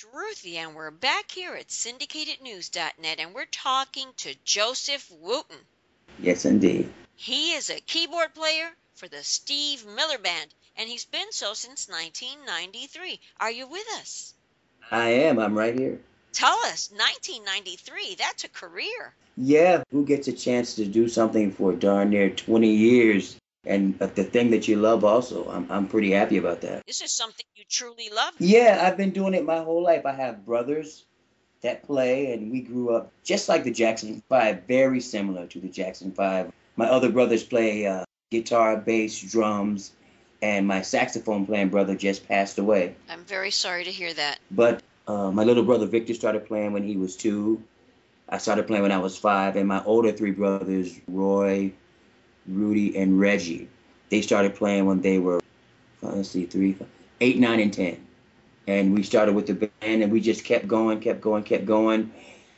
it's Ruthie, and we're back here at syndicatednews.net, and we're talking to Joseph Wooten. Yes, indeed. He is a keyboard player for the Steve Miller Band, and he's been so since 1993. Are you with us? I am. I'm right here. Tell us, 1993, that's a career. Yeah, who gets a chance to do something for darn near 20 years and the thing that you love also? I'm pretty happy about that. This is something you truly love. Yeah, I've been doing it my whole life. I have brothers that play, and we grew up just like the Jackson 5, very similar to the Jackson 5. My other brothers play guitar, bass, drums, and my saxophone playing brother just passed away. I'm very sorry to hear that. But my little brother Victor started playing when he was 2. I started playing when I was 5, and my older 3 brothers, Roy, Rudy, and Regi, they started playing when they were, let's see, 3, 5, 8, 9, and 10. And we started with the band, and we just kept going, kept going, kept going.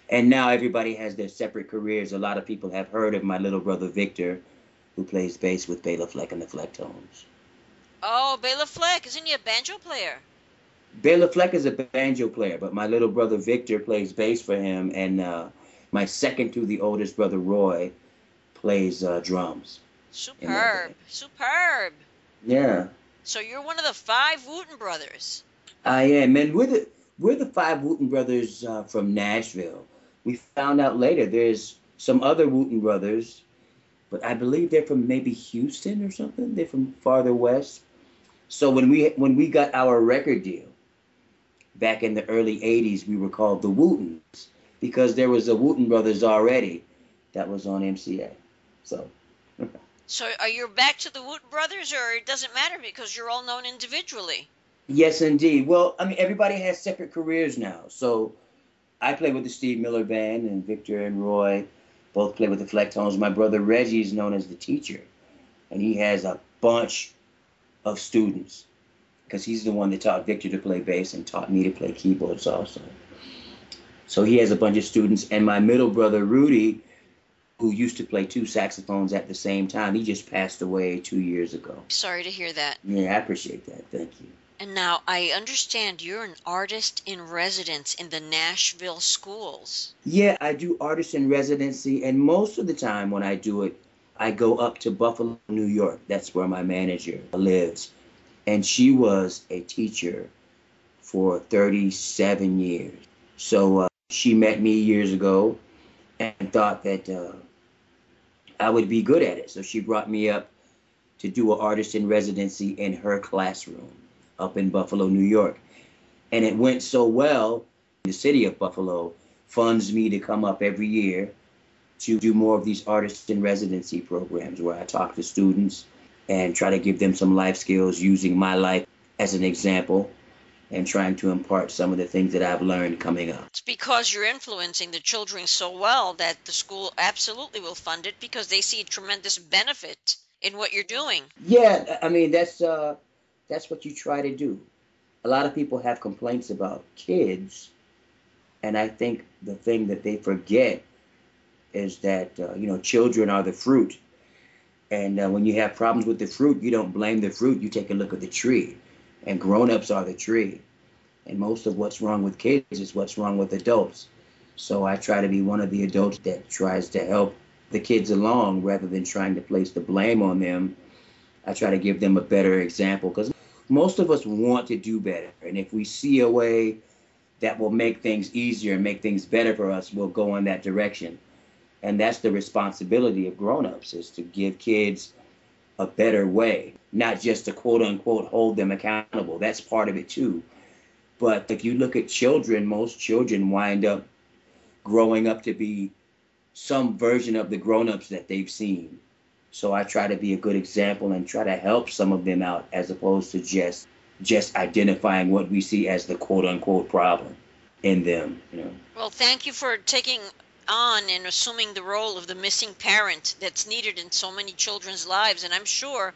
And now everybody has their separate careers. A lot of people have heard of my little brother Victor, who plays bass with Bela Fleck and the Flecktones. Oh, Bela Fleck, isn't he a banjo player? Bela Fleck is a banjo player, but my little brother Victor plays bass for him, and my second to the oldest brother Roy plays drums. Superb, superb. Yeah. So you're one of the 5 Wooten brothers. I am, and we're the 5 Wooten brothers from Nashville. We found out later there's some other Wooten brothers, but I believe they're from maybe Houston or something. They're from farther west. So when we got our record deal back in the early '80s, we were called the Wootens because there was a Wooten brothers already that was on MCA. So. So are you back to the Wooten brothers, or it doesn't matter because you're all known individually? Yes, indeed. Well, I mean, everybody has separate careers now. So I play with the Steve Miller Band, and Victor and Roy both play with the Flecktones. My brother Regi is known as the teacher, and he has a bunch of students because he's the one that taught Victor to play bass and taught me to play keyboards also. So he has a bunch of students. And my middle brother Rudy, who used to play 2 saxophones at the same time, he just passed away 2 years ago. Sorry to hear that. Yeah, I appreciate that. Thank you. And now I understand you're an artist in residence in the Nashville schools. Yeah, I do artist in residency, and most of the time when I do it, I go up to Buffalo, New York. That's where my manager lives. And she was a teacher for 37 years. So she met me years ago and thought that I would be good at it. So she brought me up to do an artist in residency in her classroom up in Buffalo, New York. And it went so well, the city of Buffalo funds me to come up every year to do more of these artist in residency programs where I talk to students and try to give them some life skills using my life as an example and trying to impart some of the things that I've learned coming up. It's because you're influencing the children so well that the school absolutely will fund it because they see tremendous benefit in what you're doing. Yeah, I mean, that's what you try to do. A lot of people have complaints about kids, and I think the thing that they forget is that, children are the fruit. And when you have problems with the fruit, you don't blame the fruit. You take a look at the tree. And grown-ups are the tree. And most of what's wrong with kids is what's wrong with adults. So I try to be one of the adults that tries to help the kids along rather than trying to place the blame on them. I try to give them a better example because most of us want to do better. And if we see a way that will make things easier and make things better for us, we'll go in that direction. And that's the responsibility of grown-ups, is to give kids a better way, not just to quote unquote hold them accountable. That's part of it too. But if you look at children, most children wind up growing up to be some version of the grown-ups that they've seen. So I try to be a good example and try to help some of them out as opposed to just identifying what we see as the quote unquote problem in them. Well, thank you for taking on and assuming the role of the missing parent that's needed in so many children's lives. And I'm sure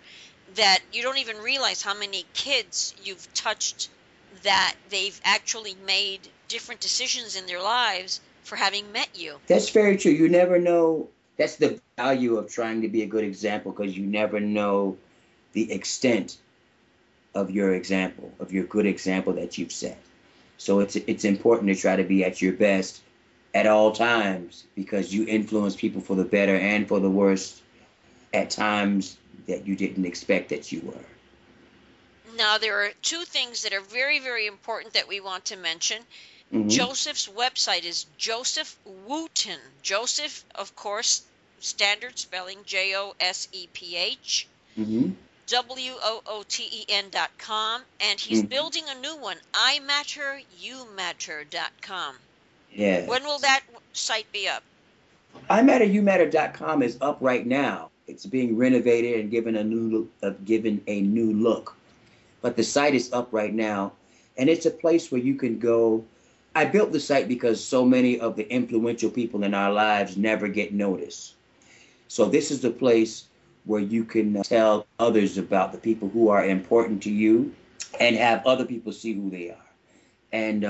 that you don't even realize how many kids you've touched, that they've actually made different decisions in their lives for having met you. That's very true. You never know. That's the value of trying to be a good example, because you never know the extent of your example, of your good example that you've set. So it's important to try to be at your best at all times because you influence people for the better and for the worse at times that you didn't expect that you were. Now, there are two things that are very, very important that we want to mention. Mm-hmm. Joseph's website is Joseph Wooten. Joseph, of course, standard spelling, Joseph. Mm-hmm. WOOTEN.com, and he's building a new one, imatteryoumatter.com. Yeah. When will that site be up? imatteryoumatter.com is up right now. It's being renovated and given a new look. But the site is up right now, and it's a place where you can go. I built the site because so many of the influential people in our lives never get noticed. So this is the place where you can tell others about the people who are important to you and have other people see who they are. And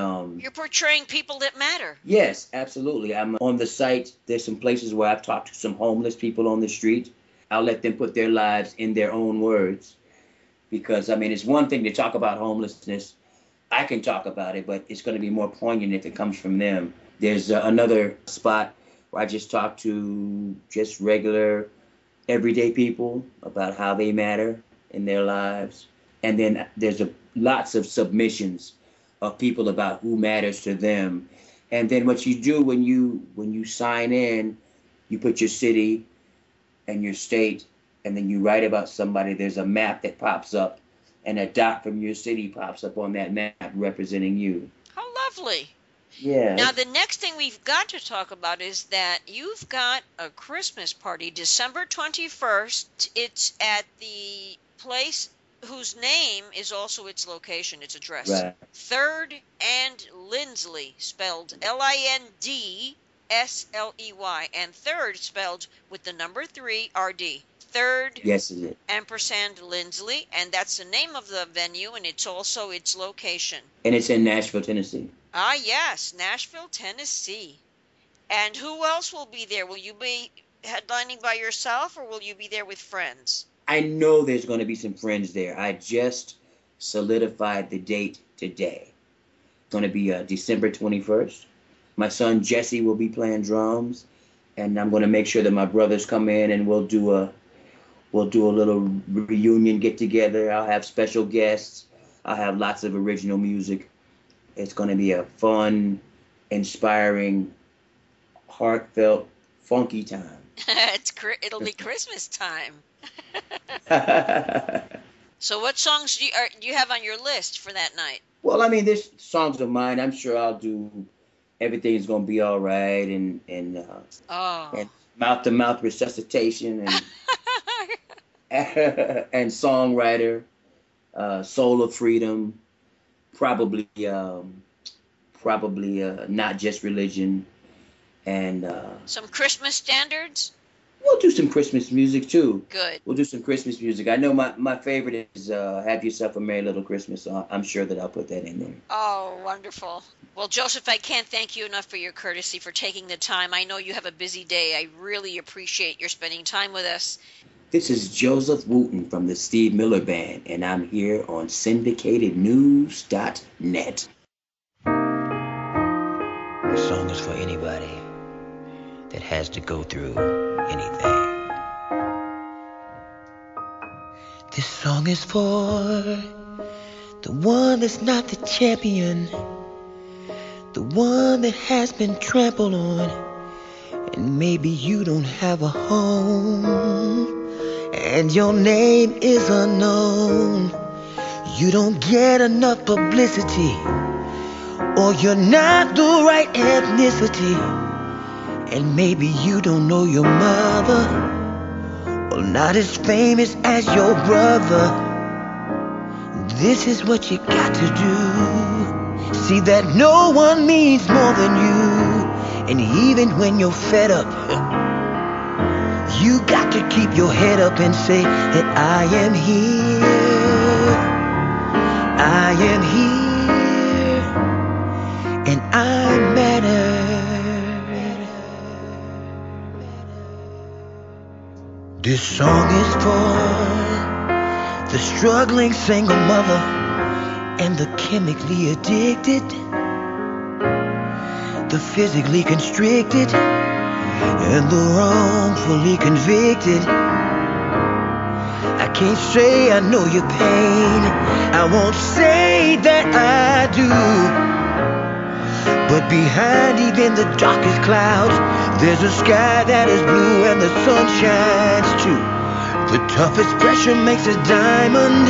you're portraying people that matter. Yes, absolutely. I'm on the site. There's some places where I've talked to some homeless people on the street. I'll let them put their lives in their own words. Because, I mean, it's one thing to talk about homelessness. I can talk about it, but it's going to be more poignant if it comes from them. There's another spot where I just talk to just regular, everyday people about how they matter in their lives. And then there's lots of submissions of people about who matters to them. And then what you do when you sign in, you put your city and your state, and then you write about somebody. There's a map that pops up, and a dot from your city pops up on that map representing you. How lovely. Yeah. Now, the next thing we've got to talk about is that you've got a Christmas party, December 21st. It's at the place whose name is also its location, its address. Right. 3rd and Lindsley, spelled Lindsleey, and third spelled with the number 3, RD. 3rd, yes, it is. ampersand Lindsley, and that's the name of the venue, and it's also its location. And it's in Nashville, Tennessee. Ah, yes, Nashville, Tennessee. And who else will be there? Will you be headlining by yourself, or will you be there with friends? I know there's going to be some friends there. I just solidified the date today. It's going to be December 21st. My son Jesse will be playing drums, and I'm going to make sure that my brothers come in, and we'll do a little reunion get together. I'll have special guests. I'll have lots of original music. It's going to be a fun, inspiring, heartfelt, funky time. It'll be Christmas time. So what songs do you have on your list for that night? Well, I mean, there's songs of mine. I'm sure I'll do Everything's Gonna Be All Right and Mouth to Mouth Resuscitation and and Songwriter, Soul of Freedom, probably Not Just Religion, and some Christmas standards. We'll do some Christmas music too. Good. We'll do some Christmas music. I know my favorite is Have Yourself a Merry Little Christmas, so I'm sure that I'll put that in there. Oh, wonderful. Well, Joseph, I can't thank you enough for your courtesy, for taking the time. I know you have a busy day. I really appreciate your spending time with us. This is Joseph Wooten from the Steve Miller Band, and I'm here on syndicatednews.net. This song is for anybody that has to go through anything. This song is for the one that's not the champion, the one that has been trampled on, and maybe you don't have a home, and your name is unknown. You don't get enough publicity, or you're not the right ethnicity, and maybe you don't know your mother, or not as famous as your brother. This is what you got to do. See that no one means more than you, and even when you're fed up, you got to keep your head up and say that I am here, I am here, and I matter. This song is for the struggling single mother and the chemically addicted, the physically constricted and the wrongfully convicted. I can't say I know your pain, I won't say that I do. But behind even the darkest clouds, there's a sky that is blue and the sun shines too. The toughest pressure makes a diamond,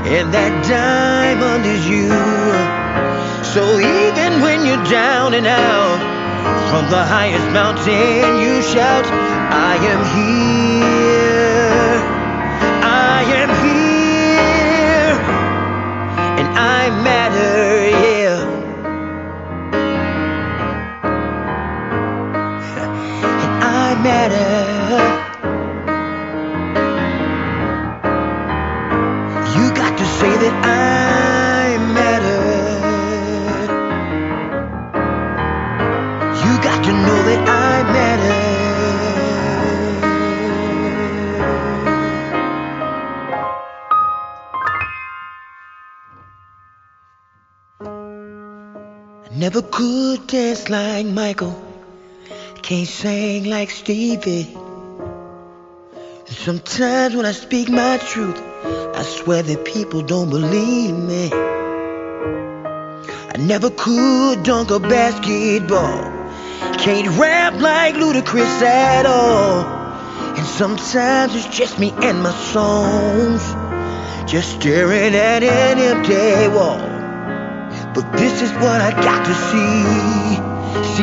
and that diamond is you. So even when you're down and out, from the highest mountain you shout, I am here, I am here, and I matter, yeah. And I matter. You got to say that I matter. You got to know that I matter. I never could dance like Michael, can't sing like Stevie. Sometimes when I speak my truth, I swear that people don't believe me. I never could dunk a basketball, can't rap like Ludacris at all. And sometimes it's just me and my songs, just staring at an empty wall. But this is what I got to see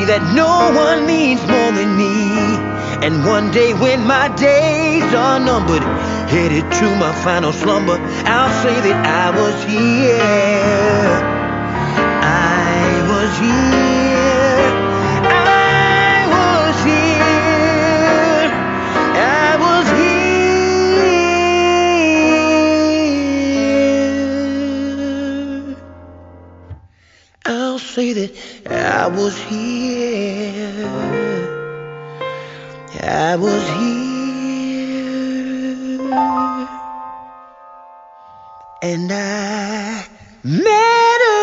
that no one means more than me. And one day when my days are numbered, headed to my final slumber, I'll say that I was here, I was here, I was here, I was here. I'll say that I was here, I was here, and I matter.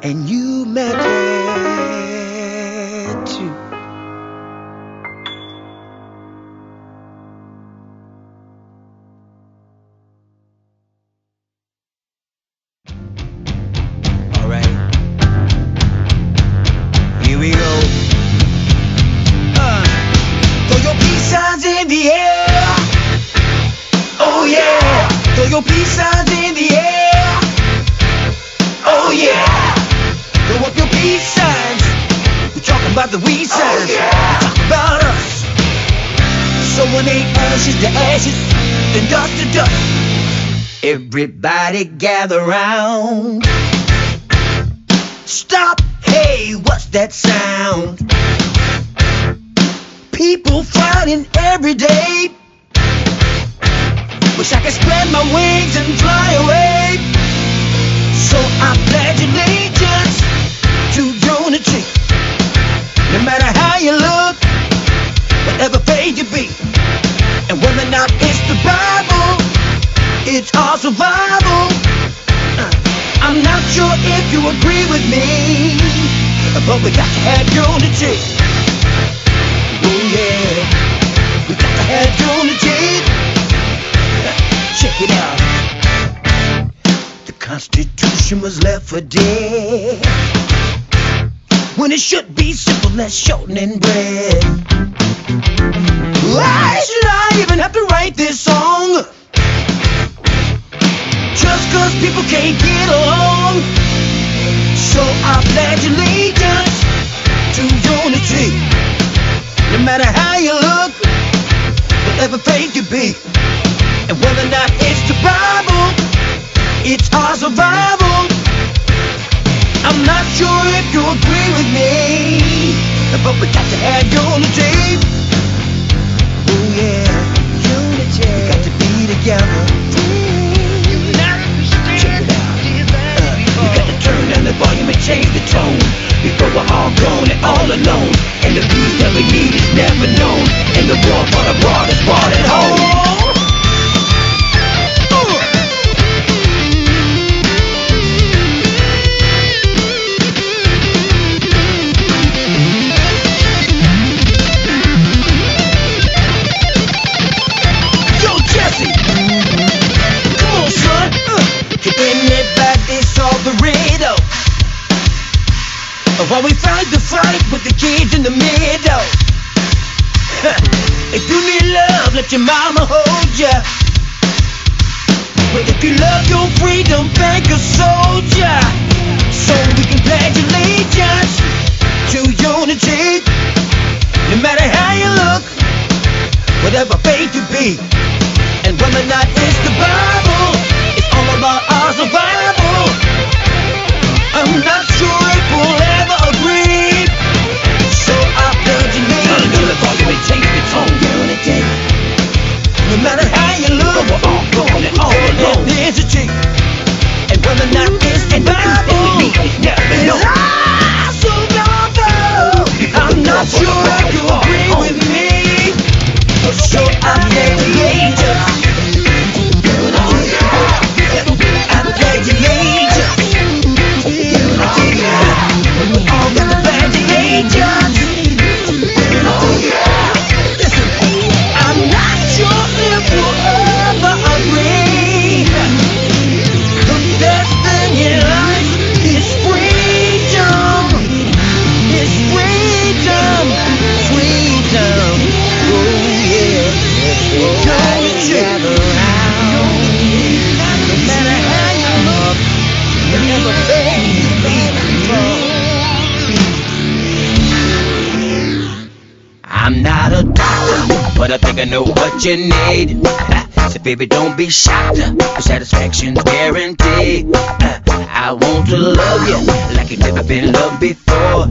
And you matter too. All right, here we go. Throw your peace signs in the air. Oh yeah. Throw your peace signs in the air. Oh yeah. Throw up your peace signs. We're talking about the we signs. Oh, yeah. Talk about us. Someone ain't ashes to ashes, then dust to dust. Everybody gather round. Stop. Hey, what's that sound? People fighting every day. Wish I could spread my wings and fly away. So I pledge allegiance to unity. No matter how you look, whatever faith you be, and whether or not it's the Bible, it's our survival. I'm not sure if you agree with me, but we got to have unity. Oh yeah, we got to have unity. Check it out. The Constitution was left for dead, when it should be simple as shortening bread. Why should I even have to write this song? Just cause people can't get along. So I pledge allegiance to unity. No matter how you look, whatever faith you be, and whether or not it's the Bible, it's our survival. I'm not sure if you agree with me, but we got to have unity. Oh yeah, unity. We got to be together. Check it out. You got to turn down the volume and change the tone, before we're all gone and all alone. And the peace that we need is never known, and the war for the broad is brought at home. While we fight the fight with the kids in the middle. If you need love, let your mama hold ya. But if you love your freedom, thank a soldier. So we can pledge allegiance to unity. No matter how you look, whatever faith you be, and whether or not it's the Bible, it's all about our survival. I'm not sure if we'll ever agree, so I pledge allegiance to unity. No matter how you look, we're all going and all alone. Ethnicity, and whether or not it's the Bible, it's our survival. I'm not sure if you agree with me, so I pledge allegiance. I pledge allegiance. All got to pledge allegiance. Listen, I'm not sure if we'll ever agree. The best thing in life is freedom. It's freedom. Freedom. Oh yeah. Don't gather round. No matter how you look, never fail. I'm not a doctor, but I think I know what you need. So baby, don't be shocked, the satisfaction's guaranteed. I want to love you like you've never been loved before.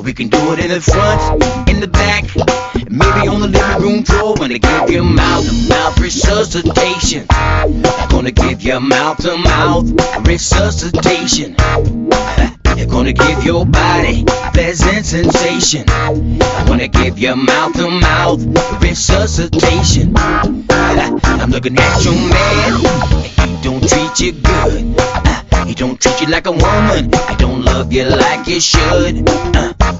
We can do it in the front, in the back, maybe on the living room floor. When I give you mouth-to-mouth resuscitation, I'm gonna give you mouth-to-mouth resuscitation. I'm gonna give your body pleasant sensation. I wanna give you mouth-to-mouth resuscitation. I'm looking at your man, he don't treat you good. He don't treat you like a woman, he don't love you like you should.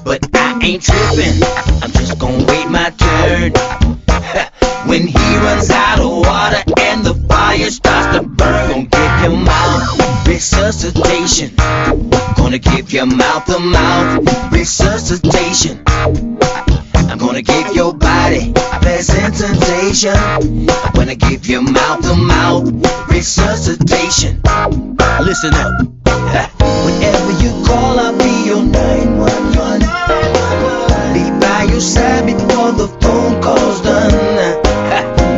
But I ain't tripping, I'm just gonna wait my turn. When he runs out of water and the fire starts to burn, gonna give you mouth resuscitation. Gonna give you mouth-to-mouth resuscitation. I'm gonna give your body pleasant sensation. I'm gonna give you mouth-to-mouth resuscitation. Listen up. Whenever you call, I'll be your 911. Be by your side before the phone call's done.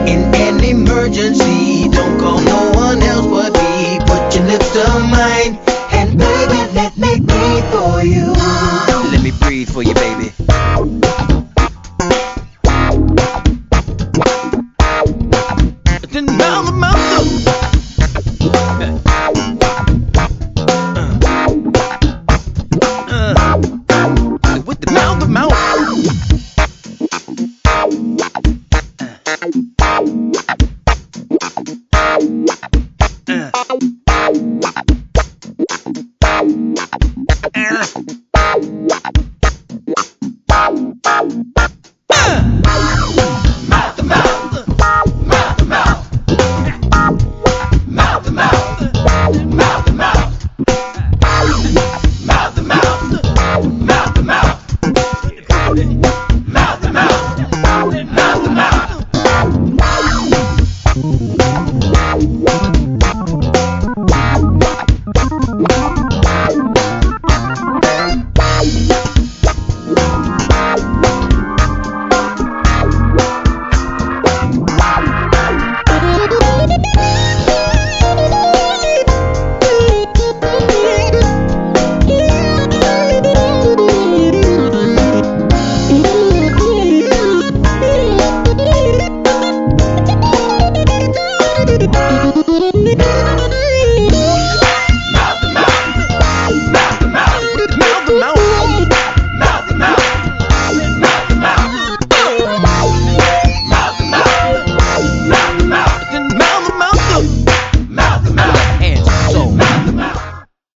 In an emergency, don't call no one else but me. Put your lips to mine, and baby, let me breathe for you. Let me breathe for you, baby. Then mouth to mouth. With the mouth to mouth.